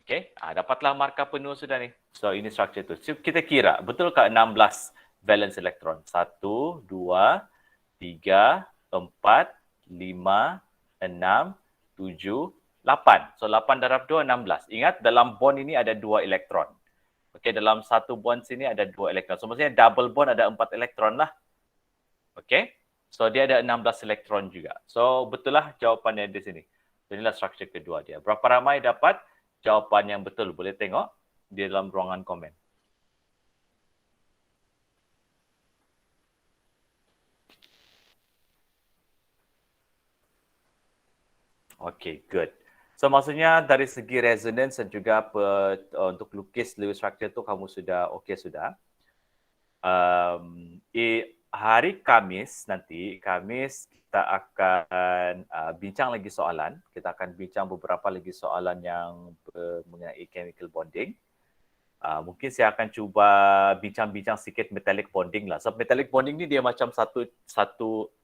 Okay, dapatlah markah penuh sudah ni. So, ini structure 2. So, kita kira, betul ke 16 valence elektron? 1, 2, 3, 4, 5, 6, 7, 8. So, 8 darab 2, 16. Ingat, dalam bond ini ada 2 elektron. Okey, dalam satu bond sini ada 2 elektron. So, maksudnya double bond ada 4 elektron lah. Okey, so dia ada 16 elektron juga. So, betul lah jawapannya di sini. So, inilah struktur kedua dia. Berapa ramai dapat jawapan yang betul? Boleh tengok di dalam ruangan komen. Okey, good. So, maksudnya dari segi resonance dan juga untuk lukis Lewis structure tu kamu sudah okey sudah. Hari Khamis nanti, kita akan bincang lagi soalan. Kita akan bincang beberapa lagi soalan yang mengenai chemical bonding. Mungkin saya akan cuba bincang-bincang sikit metallic bonding lah. Sebab metallic bonding ni dia macam satu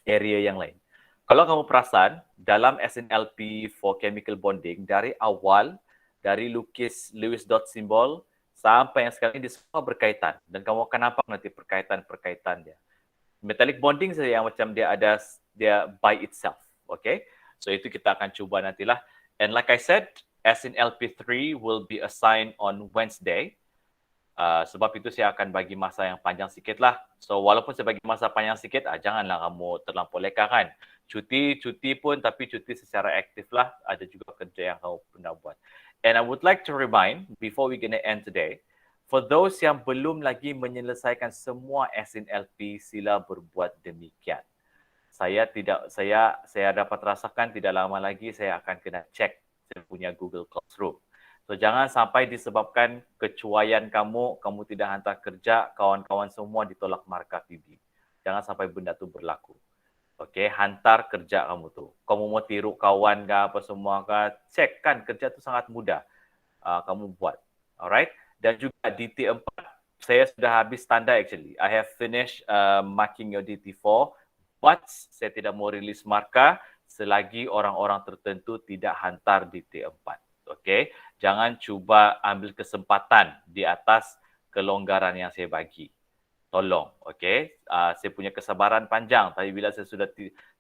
area yang lain. Kalau kamu perasan, dalam SNLP for chemical bonding, dari awal, dari lukis Lewis dot symbol sampai yang sekarang ini semua berkaitan. Dan kamu akan nampak nanti perkaitan dia. Metallic bonding saja yang macam dia by itself. Okay? So itu kita akan cuba nantilah. And like I said, SNLP 3 will be assigned on Wednesday. Sebab itu saya akan bagi masa yang panjang sikit lah. So walaupun saya bagi masa panjang sikit, janganlah kamu terlampau leka kan. Cuti pun, tapi cuti secara aktif lah. Ada juga kerja yang kamu pernah buat. And I would like to remind, before we gonna end today, for those yang belum lagi menyelesaikan semua SNLP, sila berbuat demikian. Saya dapat rasakan tidak lama lagi saya akan kena cek saya punya Google Classroom. So jangan sampai disebabkan kecuaian kamu tidak hantar kerja, kawan-kawan semua ditolak markah PB. Jangan sampai benda tu berlaku. Okey, hantar kerja kamu tu. Kamu mau tiru kawan ke apa semua ke, cek kan kerja tu sangat mudah. Kamu buat. Alright? Dan juga DT4, saya sudah habis tanda actually. I have finished marking your DT4, but saya tidak mau rilis markah selagi orang-orang tertentu tidak hantar DT4. Okey, jangan cuba ambil kesempatan di atas kelonggaran yang saya bagi. Tolong, okey. Saya punya kesabaran panjang, tapi bila saya sudah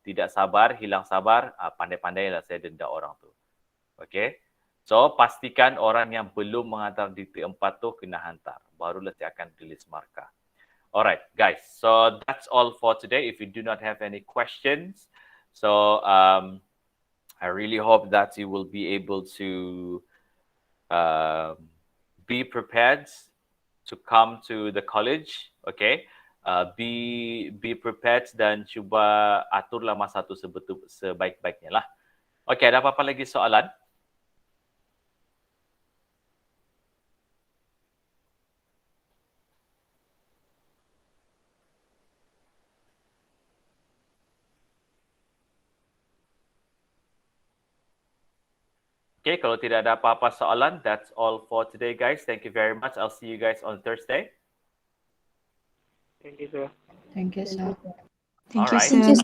tidak sabar, hilang sabar, pandai-pandailah saya denda orang tu. Okey. So, pastikan orang yang belum menghantar DT4 tu kena hantar. Barulah saya akan rilis markah. Alright, guys. So, that's all for today. If you do not have any questions, so I really hope that you will be able to be prepared to come to the college, okay? Be prepared dan cuba aturlah masa tu sebaik-baiknya lah. Okay, ada apa-apa lagi soalan? Okay, kalau tidak ada apa-apa soalan, that's all for today, guys. Thank you very much. I'll see you guys on Thursday. Thank you, sir. Thank you, sir. Thank Alright. you, sir.